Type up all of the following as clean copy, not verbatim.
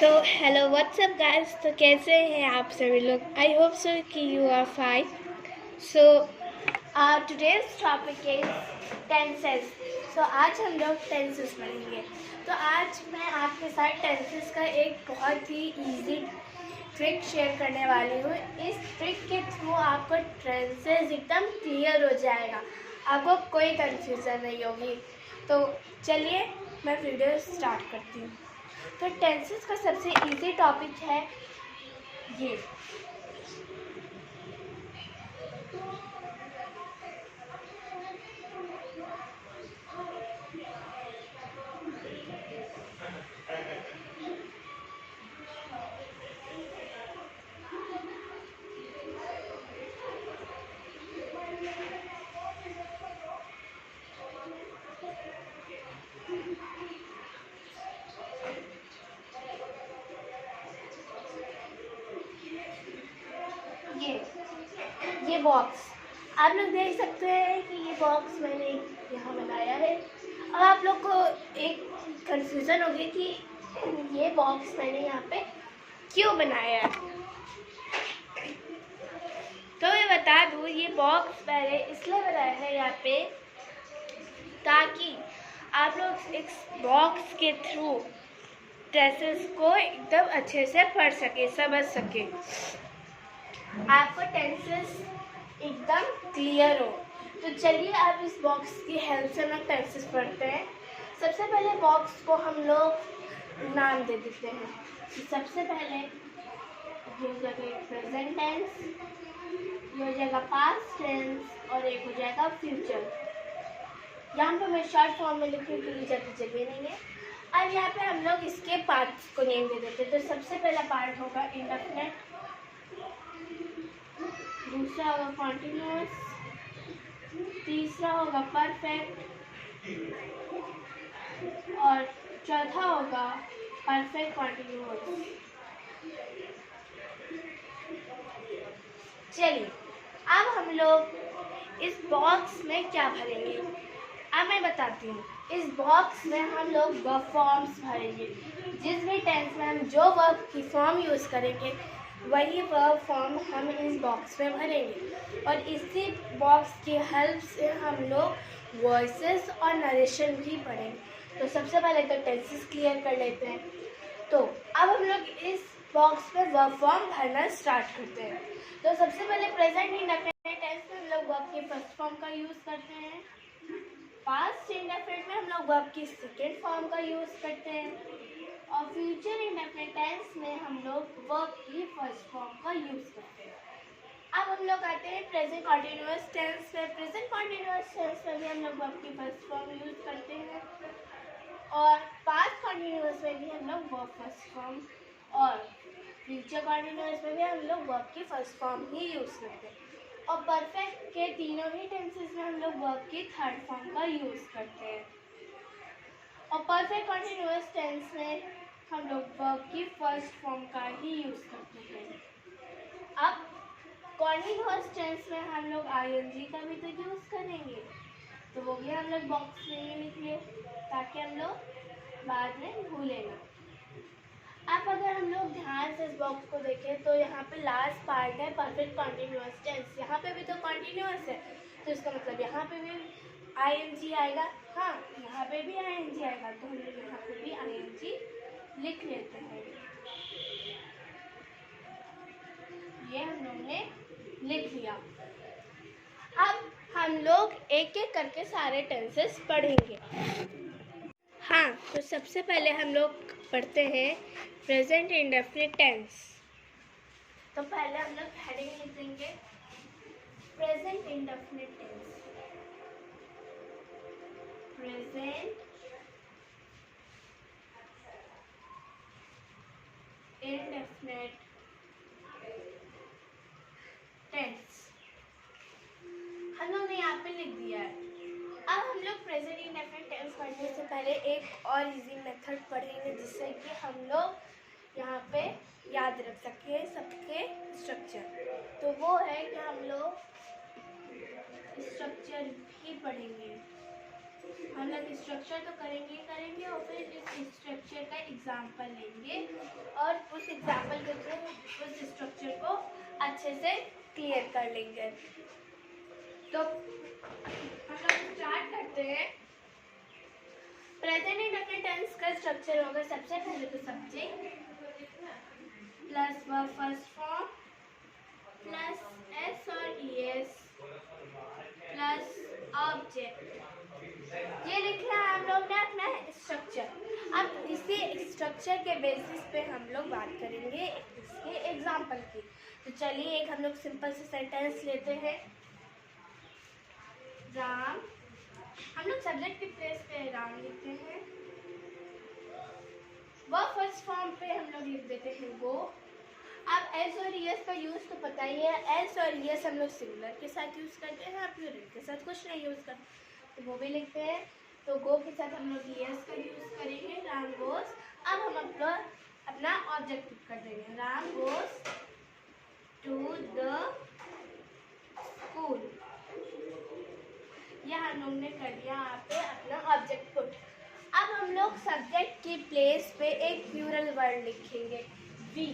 तो hello what's up guys. तो कैसे हैं आप सभी लोग? आई होप सो कि you are fine. So today's topic is tenses. So आज हम लोग टेंसेस पढ़ेंगे। तो आज मैं आपके साथ टेंसेस का एक बहुत ही इजी ट्रिक शेयर करने वाली हूँ। इस ट्रिक के थ्रू आपको टेंसेस एकदम क्लियर हो जाएगा, आपको कोई कंफ्यूजन नहीं होगी। तो चलिए मैं वीडियो स्टार्ट करती हूँ। तो टेंसेस का सबसे इजी टॉपिक है ये। ये बॉक्स आप लोग देख सकते हैं कि ये बॉक्स मैंने यहाँ बनाया है। अब आप लोग को एक कंफ्यूजन होगी कि ये बॉक्स मैंने यहाँ पे क्यों बनाया है। तो मैं बता दूँ, ये बॉक्स मैंने इसलिए बनाया है यहाँ पे ताकि आप लोग इस बॉक्स के थ्रू टेंसेस को एकदम अच्छे से पढ़ सके, समझ सके, आपको टेंसेस एकदम क्लियर हो। तो चलिए आप इस बॉक्स की हेल्प से मैं टेंसेस पढ़ते हैं। सबसे पहले बॉक्स को हम लोग नाम दे देते हैं। सबसे पहले ये हो जाएगा प्रेजेंट टेंस, ये हो जाएगा पास्ट टेंस और एक हो जाएगा फ्यूचर। यहाँ पे मैं शॉर्ट फॉर्म में लिखूँ क्योंकि ज़्यादा जगह नहीं है। अब यहाँ पे हम लोग इसके पार्ट्स को नेम दे देते हैं। तो सबसे पहला पार्ट होगा इंडेफिनिट, दूसरा होगा कॉन्टिन्यूअस, तीसरा होगा परफेक्ट और चौथा होगा परफेक्ट कॉन्टिन्यूअस। चलिए अब हम लोग इस बॉक्स में क्या भरेंगे, अब मैं बताती हूँ। इस बॉक्स में हम लोग वर्ब फॉर्म्स भरेंगे। जिस भी टेंस में हम जो वर्ब की फॉर्म यूज़ करेंगे वही वर्ब फॉर्म हम इस बॉक्स में भरेंगे और इसी बॉक्स की हेल्प से हम लोग वॉइसेस और नरेशन भी पढ़ेंगे। तो सबसे पहले तो टेंसेस क्लियर कर लेते हैं। तो अब हम लोग इस बॉक्स में वर्ब फॉर्म भरना स्टार्ट करते हैं। तो सबसे पहले प्रेजेंट इंडेफिनिट टेंस में हम लोग वर्ब के फर्स्ट फॉर्म का यूज़ करते हैं। पास्ट इंडेफिनिट में हम लोग वर्ब की सेकेंड फॉर्म का यूज़ करते हैं और फ्यूचर इंडेफिनिट टेंस में हम लोग वर्ब की फर्स्ट फॉर्म का यूज़ करते हैं। अब हम लोग आते हैं प्रेजेंट कॉन्टिन्यूअस टेंस में। प्रेजेंट कॉन्टिन्यूअस टेंस में भी हम लोग वर्ब की फर्स्ट फॉर्म यूज़ करते हैं और पास्ट कॉन्टिन्यूअस में भी हम लोग वर्ब फर्स्ट फॉर्म और फ्यूचर कॉन्टिन्यूअस में भी हम लोग वर्ब की फर्स्ट फॉर्म ही यूज़ करते हैं। और परफेक्ट के तीनों ही टेंसेस में हम लोग वर्ब की थर्ड फॉर्म का यूज़ करते हैं और परफेक्ट कॉन्टिन्यूअस टेंस में हम लोग वर्ब की फर्स्ट फॉर्म का ही यूज़ करते हैं। अब कॉन्टिन्यूअस टेंस में हम लोग आईएनजी का भी तो यूज़ करेंगे, तो वो भी हम लोग बॉक्स में ही लिख लें ताकि हम लोग बाद में भूलें ना। अब अगर हम लोग ध्यान से इस बॉक्स को देखें तो यहाँ पे लास्ट पार्ट है परफेक्ट कॉन्टिन्यूअस टेंस। यहाँ पे भी तो कॉन्टिन्यूअस है, तो इसका मतलब यहाँ पे भी आईएनजी आएगा। हाँ, यहाँ पे भी आईएनजी आएगा, तो हम लोग यहाँ पे भी आईएनजी लिख लेते हैं। ये हम लोग ने लिख लिया। अब हम लोग एक एक करके सारे टेंसेस पढ़ेंगे। हाँ, तो सबसे पहले हम लोग पढ़ते हैं प्रेजेंट इंडेफिनिट टेंस। तो पहले हम लोग हेडिंग लिख देंगे present indefinite tense. Present indefinite tense हम लोग ने यहाँ पे लिख दिया है। अब हम लोग प्रेजेंट इंडेफिनिट टेंस पढ़ने से पहले एक और इजी मेथड पढ़ेंगे जिससे कि हम लोग यहाँ पे याद रख सके सबके स्ट्रक्चर। तो वो है कि हम लोग स्ट्रक्चर भी पढ़ेंगे। हम लोग स्ट्रक्चर तो करेंगे करेंगे और फिर इस स्ट्रक्चर का एग्जाम्पल लेंगे और उस एग्जाम्पल के थ्रू उस स्ट्रक्चर को अच्छे से क्लियर कर लेंगे। तो हम लोग स्टार्ट करते हैं। प्रेजेंट इंडेफिनिट टेंस का स्ट्रक्चर होगा सबसे पहले तो subject plus verb first form plus S और ईएस प्लस ऑब्जेक्ट। ये लिख लिया हम लोग ने अपना स्ट्रक्चर। अब इसी स्ट्रक्चर के बेसिस पे हम लोग बात करेंगे इसके एग्जाम्पल की। तो चलिए एक हम लोग सिंपल से सेंटेंस लेते हैं। राम, हम लोग सब्जेक्ट की प्लेस पे राम लिखते हैं। वो फर्स्ट फॉर्म पे हम लोग लिख देते हैं वो। अब एस और ईएस का यूज तो पता ही है। एस और ईएस हम लोग सिंगुलर के साथ यूज करते हैं, प्लूरल के साथ कुछ नहीं यूज करते, तो वो भी लिखते हैं। तो गो के साथ हम लोग ईएस का यूज करेंगे, राम गोस। अब हम अपना ऑब्जेक्ट पिक कर देंगे, Ram goes to the school. यह हम लोग ने कर दिया यहाँ पे अपना ऑब्जेक्ट पुट। अब हम लोग सब्जेक्ट की प्लेस पे एक प्लूरल वर्ड लिखेंगे, वी।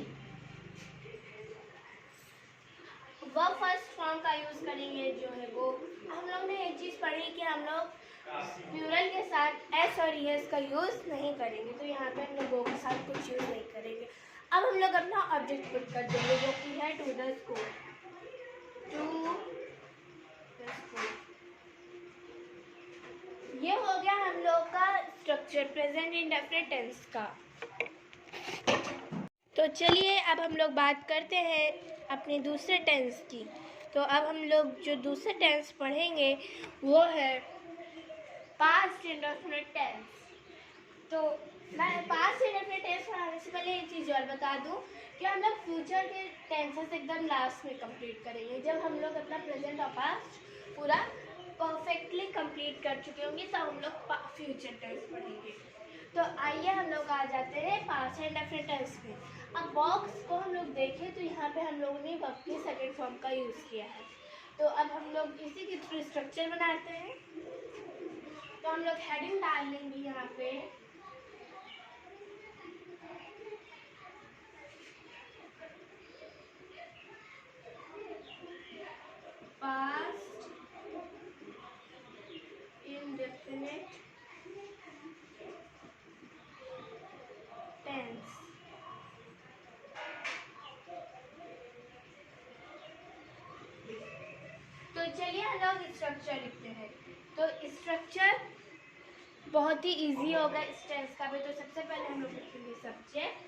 वर्ब फर्स्ट फॉर्म का यूज करेंगे जो है वो। हम लोग ने एक चीज पढ़ी कि हम लोग प्लूरल के साथ एस और ईएस का यूज नहीं करेंगे, तो यहाँ पे हम लोग गो के साथ कुछ यूज नहीं करेंगे। अब हम लोग अपना ऑब्जेक्ट पुट कर देंगे जो कि है to the school. To the school, ये हो गया हम लोग का स्ट्रक्चर प्रेजेंट इंडेफिनिट टेंस का। तो चलिए अब हम लोग बात करते हैं अपने दूसरे टेंस की। तो अब हम लोग जो दूसरे टेंस पढ़ेंगे वो है पास्ट इंडेफिनिट टेंस। तो मैं पास्ट इंडेफिनिट टेंस पढ़ाने से पहले एक चीज़ और बता दूं कि हम लोग फ्यूचर के टेंसेस एकदम लास्ट में कंप्लीट करेंगे। जब हम लोग अपना प्रेजेंट और पास्ट पूरा परफेक्टली कंप्लीट कर चुके होंगे तब हम लोग फ्यूचर टेंस पढ़ेंगे। तो आइए हम लोग आ जाते हैं पास्ट इंडेफिनिट टेंस में। अब बॉक्स को हम लोग देखें तो यहाँ पे हम लोगों ने वर्ब की सेकंड फॉर्म का यूज़ किया है। तो अब हम लोग इसी के थ्रू स्ट्रक्चर बनाते हैं। तो हम लोग हेडिंग डाल लेंगे यहाँ पे, पास्ट इंडेफिनिट टेंस। तो चलिए हम लोग स्ट्रक्चर लिखते हैं। तो स्ट्रक्चर बहुत ही इजी होगा इस टेंस का भी। तो सबसे पहले हम लोग लिखेंगे subject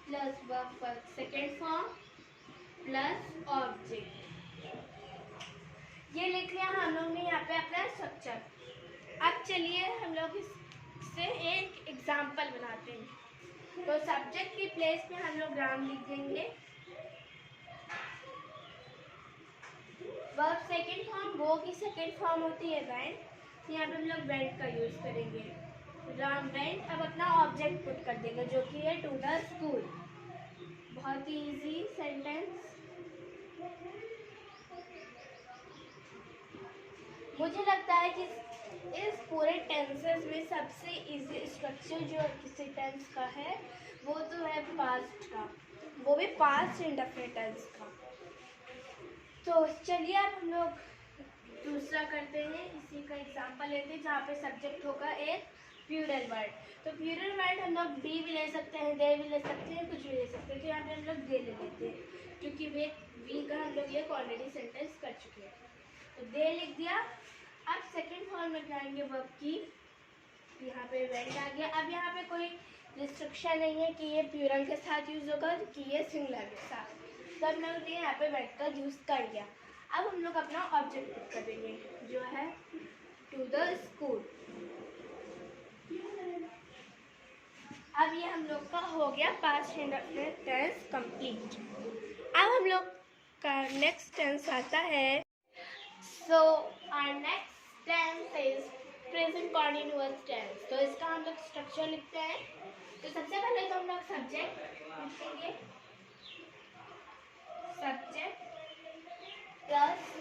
plus verb for second form plus object. ये लिख लिया हम लोग ने यहाँ पे अपना स्ट्रक्चर। अब चलिए हम लोग इससे एक एग्जाम्पल बनाते हैं। तो सब्जेक्ट की प्लेस पे हम लोग राम लिख देंगे। वर्ब सेकेंड फॉर्म, वो की सेकेंड फॉर्म होती है वेंट, यहाँ पे हम लोग वेंट का यूज करेंगे, राम वेंट। अब अपना ऑब्जेक्ट पुट कर देंगे जो कि है टू द स्कूल। बहुत ही इजी सेंटेंस। मुझे लगता है कि इस पूरे टेंसेस में सबसे इजी स्ट्रक्चर जो किसी टेंस का है वो तो है पास्ट का, वो भी पास्ट इंडेफिनिट टेंस का। तो चलिए अब हम लोग दूसरा करते हैं। इसी का एग्जांपल लेते हैं जहाँ पे सब्जेक्ट होगा एक प्लूरल वर्ड। तो प्लूरल वर्ड हम लोग बी भी ले सकते हैं, दे भी ले सकते हैं, कुछ भी ले सकते हैं। तो यहाँ पे हम लोग दे ले लेते हैं क्योंकि वे वी का हम लोग ये ऑलरेडी सेंटेंस कर चुके हैं। तो दे लिख दिया। अब सेकेंड फॉर्म में जाएंगे वर्ब की, यहाँ पे वेंट आ गया। अब यहाँ पे कोई रिस्ट्रिक्शन नहीं है कि ये प्लूरल के साथ यूज होगा कि ये सिंगुलर के साथ। तो हम लोग ने यहाँ पे वेंट का यूज कर लिया। अब हम लोग अपना ऑब्जेक्ट पिक कर देंगे जो है टू द स्कूल। अब ये हम लोग का हो गया पास्ट इंडेफिनिट टेंस कंप्लीट। अब हम लोग का नेक्स्ट टेंस आता है। So our next tense is present continuous tense. तो इसका हम लोग स्ट्रक्चर लिखते हैं। तो सबसे पहले तो हम लोग सब्जेक्ट लिखेंगे, सब्जेक्ट प्लस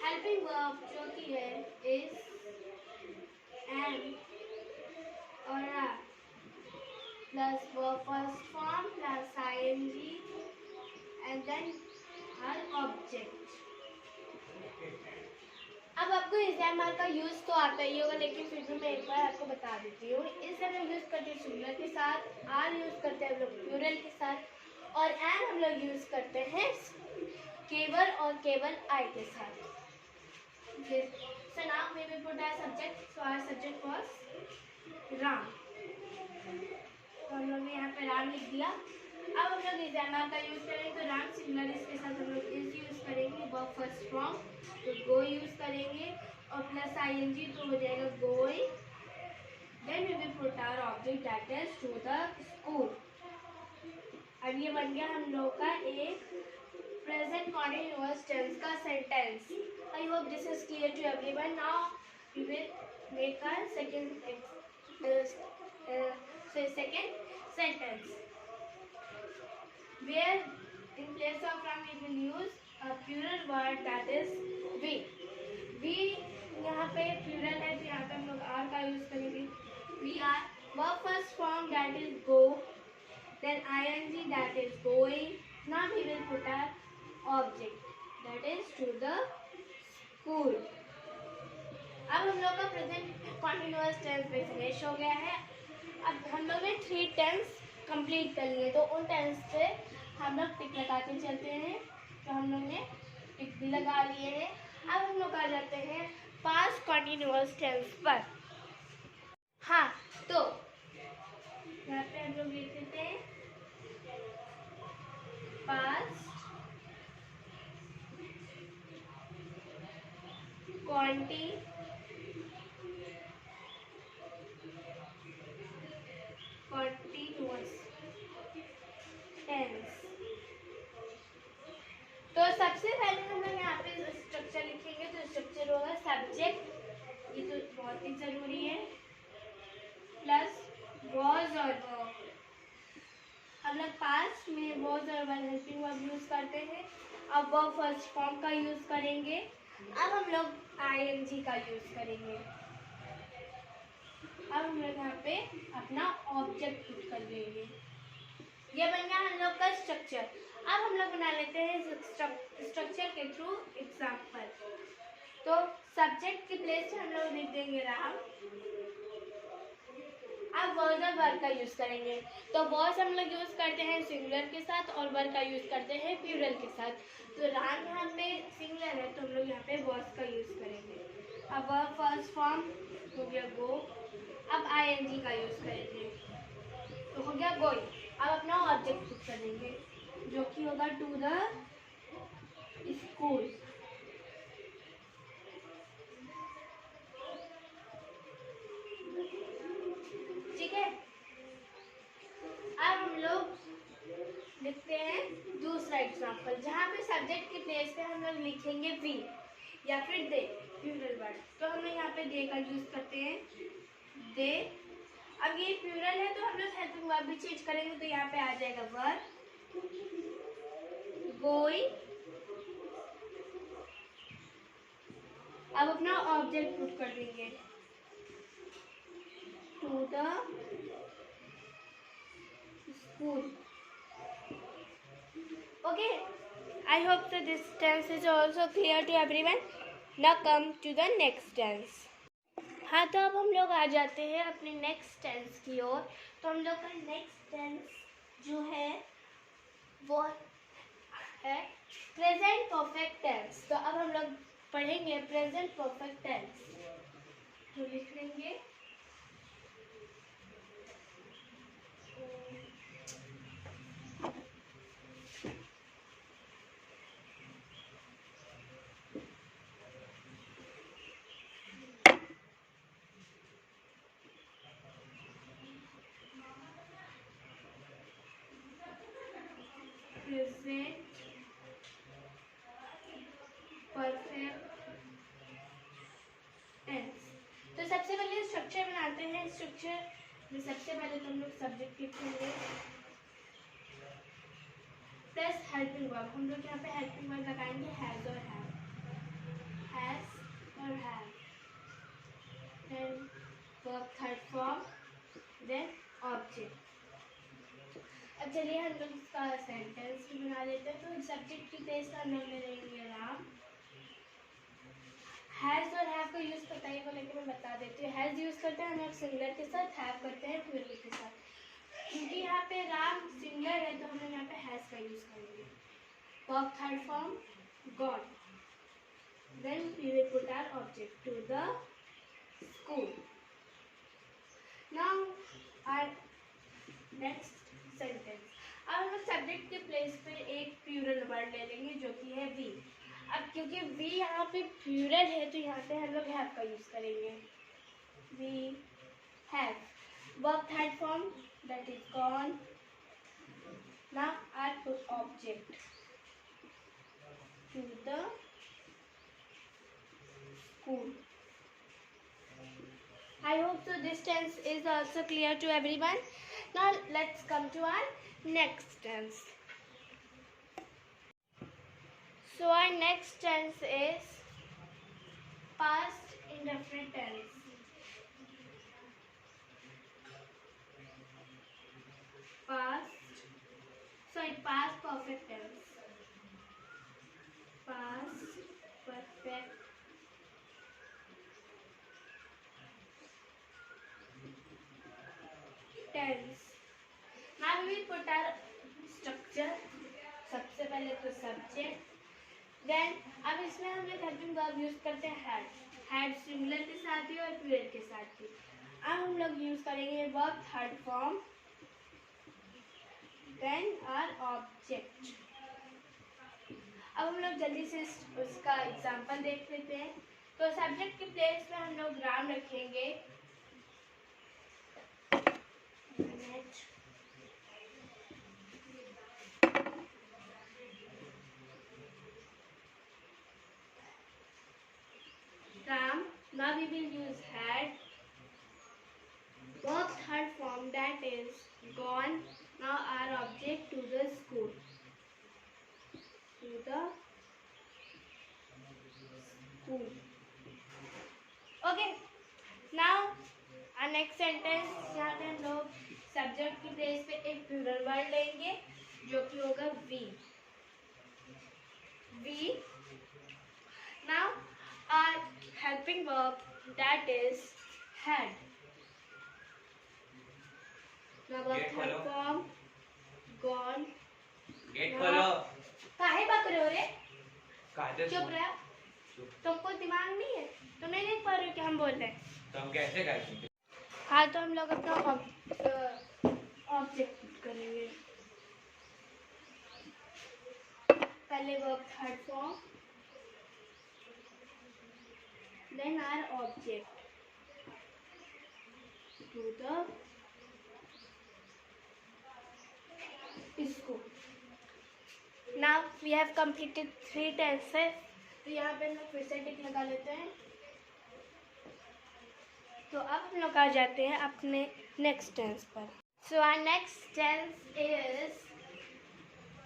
हेल्पिंग वर्ब जो कि है is am or are plus verb first form plus ing and then our object. अब आपको इस एमआर का यूज तो आता ही होगा, लेकिन फिर भी मैं एक बार आपको बता देती हूँ. इस हम लोग यूज करते हैं सिंगुलर के साथ, आर यूज करते हैं हम लोग प्लूरल के साथ, और एम हम लोग यूज करते हैं केवल और केवल आई के साथ. So now we will put our subject. So our subject was Ram. तो हम लोग ने यहाँ पे राम लिख दिया. अब हम लोग इस एमआर का यूज करेंगे. तो राम सिंगुलर, इसके साथ हम लोग इज यूज करेंगे. वर्ब फर्स्ट फॉर्म तो गो यूज करेंगे और प्लस आईएनजी तो हो जाएगा going. Then we will put our object that is to the school. अब ये बन गया हम लोग का एक प्रेजेंट कॉन्टिन्यूअस टेंस का sentence. I hope this is clear to everyone. Now we will make our second sentence where in place of from we will use a plural word that is we. We यहाँ पे plural है तो यहाँ पे हम लोग are का use करेंगे. We are verb first form that is go, then ing that is going. Now we will put our object that is to the school. अब हम लोग का प्रेजेंट कॉन्टिन्यूअस टेंस पे फिनिश हो गया है. अब हम लोग ने 3 टेंस कंप्लीट कर लिए, तो उन टेंस पे हम लोग टिक लगा के चलते हैं. तो हम लोग ने टिक भी लगा लिए हैं. अब हम लोग आ जाते हैं पास्ट कॉन्टिन्यूअस टेंस पर. हाँ, तो यहाँ पे हम लोग लिख देते हैं पास्ट कॉन्टिन्यूअस टेंस. तो सबसे पहले हम लोग यहाँ पे स्ट्रक्चर लिखेंगे. तो स्ट्रक्चर होगा सब्जेक्ट, ये तो बहुत ही जरूरी है, प्लस वॉज और वर्ब. हम लोग पास्ट में वॉज और वर्ब हेल्पिंग वर्ब यूज करते हैं. अब वर्ब फर्स्ट फॉर्म का यूज करेंगे. अब हम लोग आईएनजी का यूज करेंगे. अब हम लोग यहाँ पे अपना ऑब्जेक्ट पुट कर देंगे. ये बन गया हम लोग का स्ट्रक्चर. अब हम लोग बना लेते हैं स्ट्रक्चर के थ्रू एग्जाम्पल. तो सब्जेक्ट के प्लेस पे हम लोग लिख देंगे राम. अब वर्ब और वर्ब का यूज करेंगे. तो वर्ब हम लोग यूज करते हैं सिंगुलर के साथ और वर्ब का यूज करते हैं प्लूरल के साथ. तो राम यहाँ पे सिंगुलर है तो हम लोग यहाँ पे वर्ब का यूज करेंगे. अब वर्ब फर्स्ट फॉर्म हो गया गो. अब आईएनजी का यूज करेंगे तो हो गया गोइंग. अब अपना ऑब्जेक्ट पुट करेंगे जो कि होगा टू द स्कूल. ठीक है. अब हम लोग लिखते हैं दूसरा एग्जांपल, जहाँ पे सब्जेक्ट के प्लेस पे हम लोग लिखेंगे वी या फिर दे प्लूरल वर्ड. तो हम लोग यहाँ पे दे का यूज करते हैं दे. अब ये प्लूरल है तो हम लोग हेल्पिंग वर्ब भी चेंज करेंगे. तो यहाँ पे आ जाएगा वर्ब गोइंग. अब अपना ऑब्जेक्ट पुट कर देंगे to the school. Okay, I hope so this tense is also clear to everyone. Now come to the next tense. हाँ, तो अब हम लोग आ जाते हैं अपने नेक्स्ट टेंस की ओर. तो हम लोग का नेक्स्ट टेंस जो है वो है प्रेजेंट परफेक्ट टेंस. तो अब हम लोग पढ़ेंगे प्रेजेंट परफेक्ट टेंस. तो लिख लेंगे प्रेजेंट परफेक्ट टेंस. तो सबसे पहले स्ट्रक्चर बनाते हैं. स्ट्रक्चर में सबसे पहले तो हम लोग सब्जेक्ट लिखेंगे प्लस हेल्पिंग वर्ब. हम लोग यहाँ पे हेल्पिंग वर्ब लगाएंगे हैज और हैव. हैज और have. Then verb third form, then object. अब चलिए हम लोग इसका सेंटेंस भी बना लेते हैं। तो सब्जेक्ट की प्लेस पर हम लोग ले लेंगे राम। हैज और हैव का यूज पता ही को लेकर मैं बता देती हूँ। हैज यूज करते हैं हम लोग सिंगुलर के साथ, हैव करते हैं प्लूरल के साथ। क्योंकि यहाँ पे राम सिंगुलर है तो हम लोग यहाँ पे हैज का यूज करेंगे। Verb third form gone, then we will put our object to the school. Now our next sentence. अब हम लोग सब्जेक्ट के प्लेस पे एक प्लूरल वर्ड ले लेंगे जो कि है वी। अब क्योंकि वी यहाँ पे प्लूरल है तो यहाँ पे हम लोग हैव का यूज करेंगे। We have. Verb third form that is gone. Now I put object to the school. I hope so this tense is also clear to everyone. Now let's come to our next tense. So our next tense is past indefinite tense. Past perfect tense. Past perfect tense. Now we will put our structure. सबसे पहले तो subject, then अब इसमें हम लोग helping verb use करते हैं had. Had singular के साथ ही और प्लूरल के साथ ही। अब हम लोग यूज करेंगे verb third form, then our object. अब हम लोग जल्दी से उसका एग्जांपल देख लेते हैं। तो सब्जेक्ट के प्लेस में हम लोग राम रखेंगे। Ram. Now we will use had. Verb third form that is gone. Now our object to the school. To the school. Okay. Now our next sentence यहाँ पे हम लोग सब्जेक्ट की प्लेस पे एक प्लूरल वर्ड लेंगे जो कि होगा we. We. Now our helping verb that is had. Now verb third form gone. Gate खोलो। काहे बक रहे हो रे? काहे चुप रहो। तुमको दिमाग नहीं है? तुम नहीं देख पा रहे हो कि हम बोल रहे हैं? तो हम कैसे गाएंगे? हाँ तो हम लोग अपना ऑब्जेक्ट करेंगे। पहले verb third form, then our object to the school. Now we have completed 3 tenses. तो यहाँ पे हम लोग फिर से टिक लगा लेते हैं। तो अब हम लोग आ जाते हैं अपने नेक्स्ट टेंस पर। So our next tense is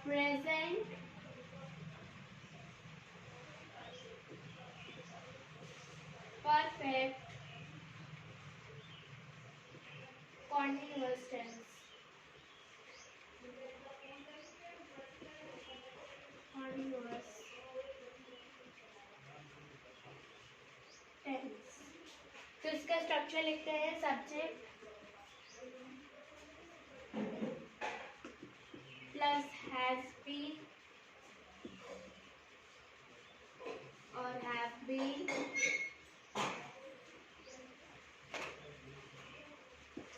present perfect continuous tense. Continuous tense. तो इसका स्ट्रक्चर लिखते हैं सब्जेक्ट प्लस हैज बीन और have been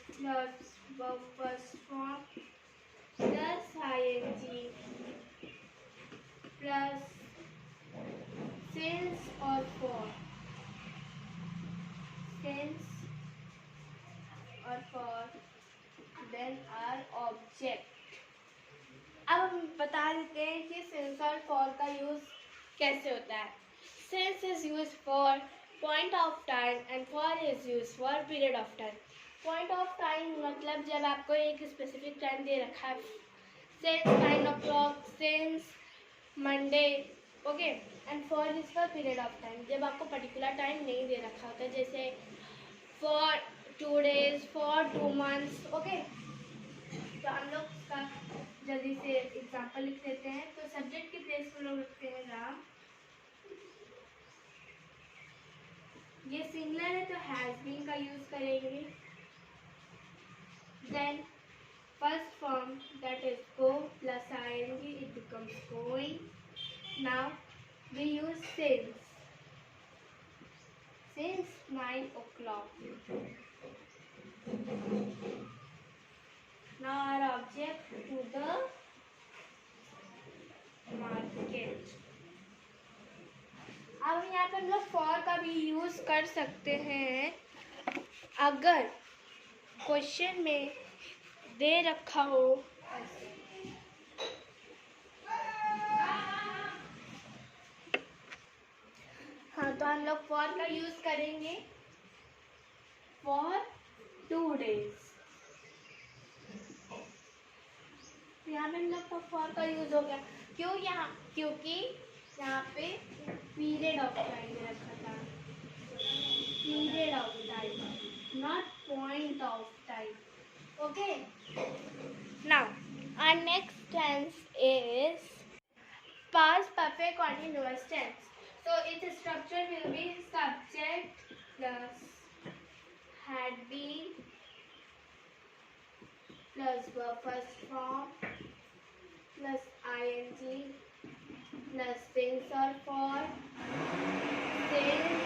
plus verb first form plus I N G plus since और फॉर। सिंस और फॉर देन आर ऑब्जेक्ट। अब हम बता देते हैं कि सिंस और फॉर का यूज कैसे होता है। Since is use for point of time and for is use for period of time. Point of time मतलब जब आपको एक स्पेसिफिक टाइम दे रखा है, since 9 o'clock, since Monday, okay. And for is for period of time, जब आपको particular time नहीं दे रखा होता है, जैसे for 2 days, for 2 months. Okay, तो हम लोग इसका जल्दी से एग्जाम्पल लिख लेते हैं. तो सब्जेक्ट की प्लेस पर लोग लिखते हैं राम. ये सिंगुलर है तो हैज बीन का यूज करेंगे. Then first form that is go plus ing, it becomes going. Now we use since 9 o'clock. Now our object to the market. अब यहाँ पे हम लोग for का भी यूज कर सकते हैं अगर क्वेश्चन में दे रखा हो. हाँ, तो हम लोग for का यूज करेंगे for 2 days. यहाँ पे हम लोग का for का यूज हो गया. क्योंकि यहाँ पे पीरियड ऑफ टाइम दे रखा था. Period of time, not point of time. Okay, now our next tense is past perfect continuous tense. So its structure will be subject plus had been plus verb first form plus ing plus since or for, since,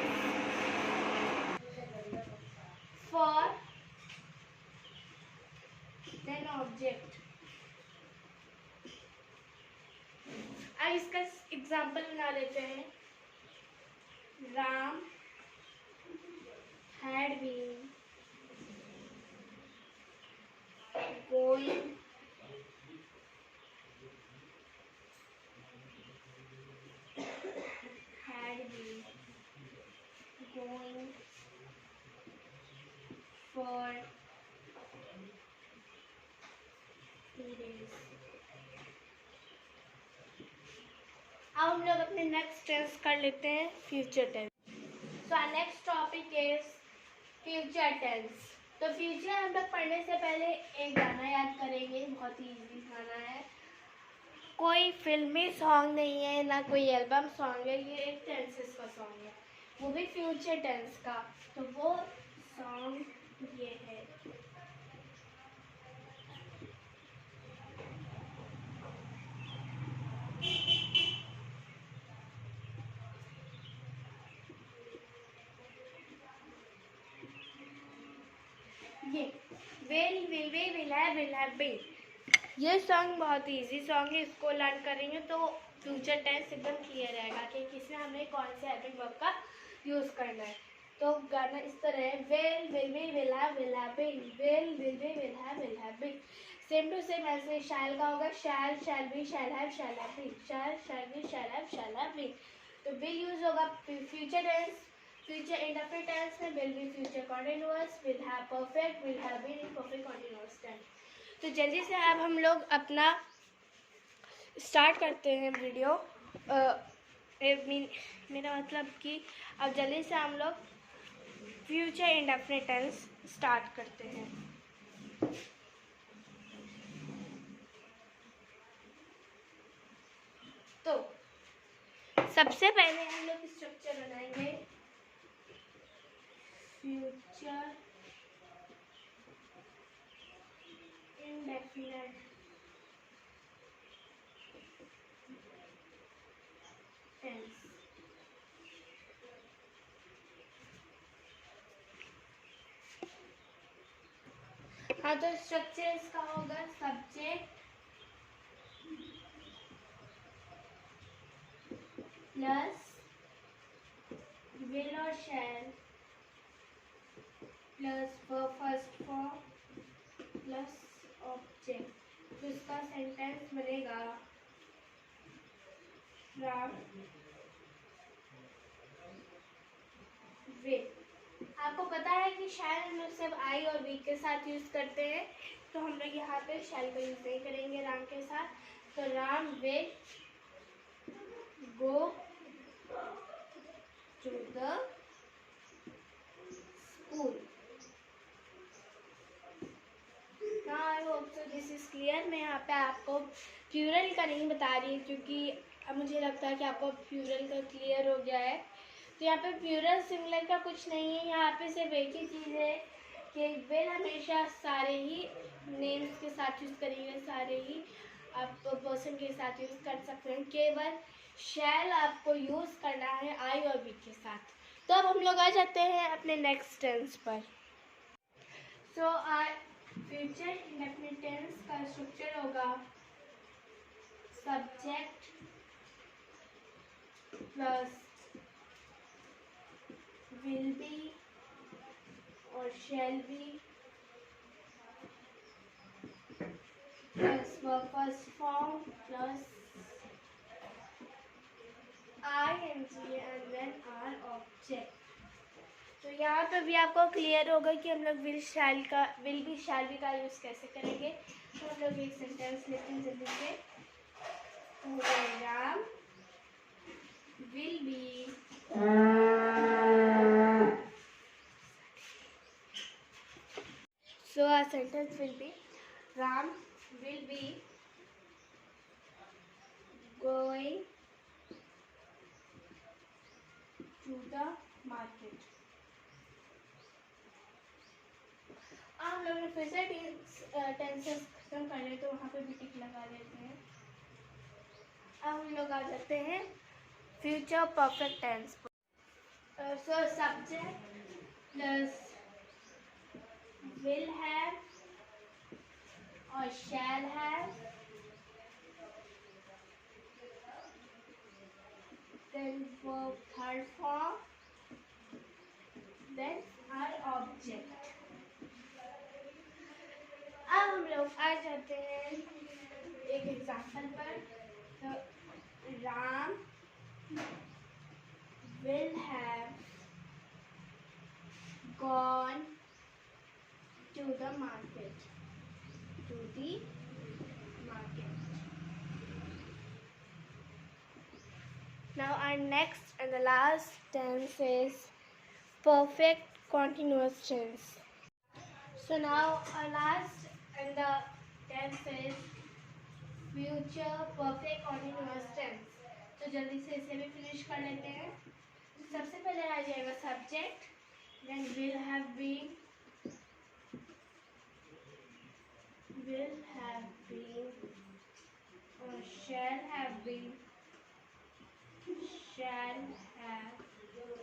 for, then object. अब इसका example बना लेते हैं. Ram had been going for 2 days. अब हम लोग अपने next tense कर लेते हैं future tense. So our next topic is future tense. तो फ्यूचर हम लोग पढ़ने से पहले एक गाना याद करेंगे. बहुत ही इजी गाना है, कोई फिल्मी सॉन्ग नहीं है, ना कोई एल्बम सॉन्ग है. ये एक टेंसेस का सॉन्ग है, वो भी फ्यूचर टेंस का. तो वो सॉन्ग ये है. ये will have been. ये सॉन्ग बहुत इजी सॉन्ग है. इसको लर्न करेंगे तो फ्यूचर टेंस एकदम क्लियर रहेगा कि किसमें हमें कौन से हेल्पिंग वर्ब का यूज करना है. तो गाना इस तरह है. will have been, will have been. Same to same ऐसे शैल का होगा. shall be, shall have been. shall be, shall have been. तो will यूज होगा future tense. Future indefinite tense में will be future continuous, will have perfect, will have been imperfect continuous tense. तो जल्दी से अब हम लोग अपना स्टार्ट करते हैं वीडियो. मेरा मतलब कि अब जल्दी से हम लोग फ्यूचर इंडेफिनिट टेंस स्टार्ट करते हैं. तो सबसे पहले हम लोग स्ट्रक्चर बनाएंगे. Future indefinite tense. हाँ, तो स्ट्रक्चर इसका होगा सब्जेक्ट प्लस will और shall plus verb first form plus object. तो इसका सेंटेंस बनेगा राम विल. आपको पता है कि शैल हम लोग सब आई और वी के साथ यूज करते हैं, तो हम लोग यहाँ पे शैल का यूज नहीं करेंगे राम के साथ. तो Ram will go to the school. Hope so this is clear. मैं यहाँ पे आपको प्लूरल का नहीं बता रही क्योंकि अब मुझे लगता है कि आपको प्लूरल का क्लियर हो गया है। तो यहाँ पे प्लूरल सिंगुलर का कुछ नहीं है, यहाँ पे सिर्फ एक ही चीज़ है कि विल हमेशा सारे ही नेम्स के साथ यूज़ करेंगे, सारे ही आप पर्सन के साथ यूज़ कर सकते हैं। केवल शैल आपको यूज़ करना है आई और बी के साथ। तो अब हम लोग आ जाते हैं अपने नेक्स्ट टेंस पर। सो फ्यूचर इंडेफिनिट टेंस का स्ट्रक्चर होगा सब्जेक्ट प्लस विल बी और shall be plus verb first form plus ing and then our object. तो यहाँ पे भी आपको क्लियर होगा कि हम लोग विल बी शैल बी का यूज़ कैसे करेंगे। तो हम लोग एक सेंटेंस लेते हैं जल्दी से। Ram will be so our sentence will be Ram will be going to the market। हम लोग ने फिर से टेंसेस खत्म कर ले तो वहाँ पे भी टिक लगा लेते हैं। अब हम लोग आ जाते हैं फ्यूचर परफेक्ट टेंस पर। So subject plus will have or shall have, then verb third form, then our object। अब हम लोग आ जाते हैं एक एग्जाम्पल पर। तो Ram will have gone to the market, to the market। Now our next and the last tense is perfect continuous tense। So now our last and the tense is future perfect continuous tense। तो जल्दी से इसे भी finish कर लेते हैं। सबसे पहले आ जाएगा subject, then will have been or shall have been, shall have been,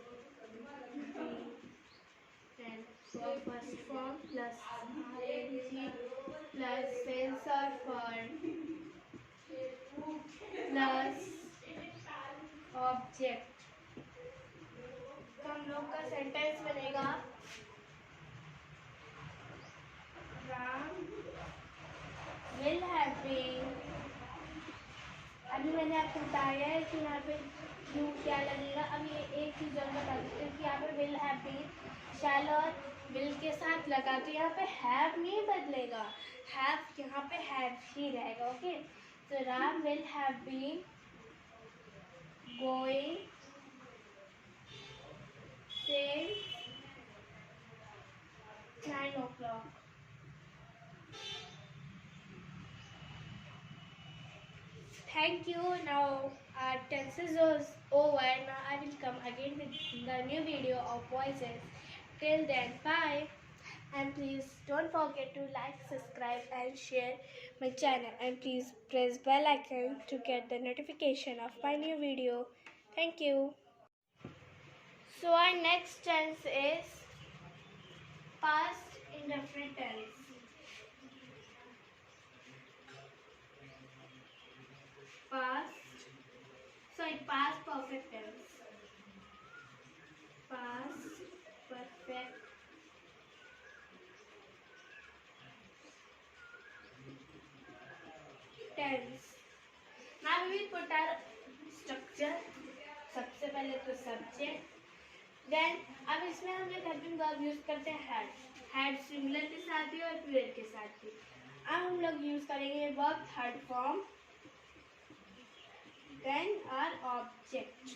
then verb first form plus ing plus tense or verb plus object. तो हम लोग का सेंटेंस बनेगा राम विल हैव बीन। अभी मैंने आपको बताया है कि यहाँ पे यू क्या लगेगा। अब ये एक चीज़ और बता देते हैं कि यहाँ पे विल हैव बीन शैल और विल के साथ लगा तो यहाँ पे हैव नहीं बदलेगा, हैव यहाँ पे हैव ही रहेगा। ओके, तो Ram will have been going since 9 o'clock। Thank you। Now our tenses is over। Now I will come again with the new video of voices। Till then, bye, and please don't forget to like, subscribe and share my channel, and please press bell icon to get the notification of my new video। Thank you। So our next tense is past indefinite tense। past perfect tense। past perfect tense। Now we will put our structure। सबसे पहले तो subject, then अब इसमें हम एक helping verb use करते हैं had singular के साथ भी और प्लूरल के साथ भी। अब हम लोग यूज करेंगे verb third form, then our object.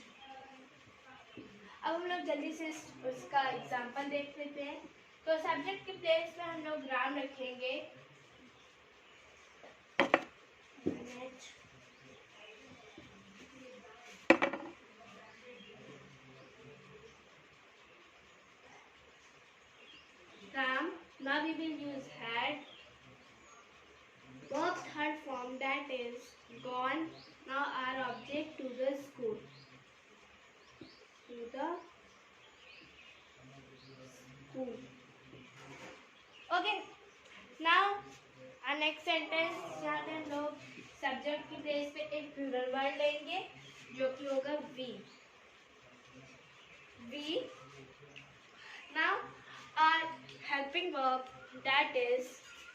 अब हम लोग जल्दी से उसका एग्जांपल देख लेते हैं। तो सब्जेक्ट के प्लेस में हम लोग राम रखेंगे, minute. Now we will use had. Verb third form, that is gone. Now our object to the school. To the school. Okay. Now our next sentence, यहाँ पे हम लोग सब्जेक्ट की प्लेस पे एक प्लूरल वर्ड लेंगे जो कि होगा we. We. Now our helping verb, that is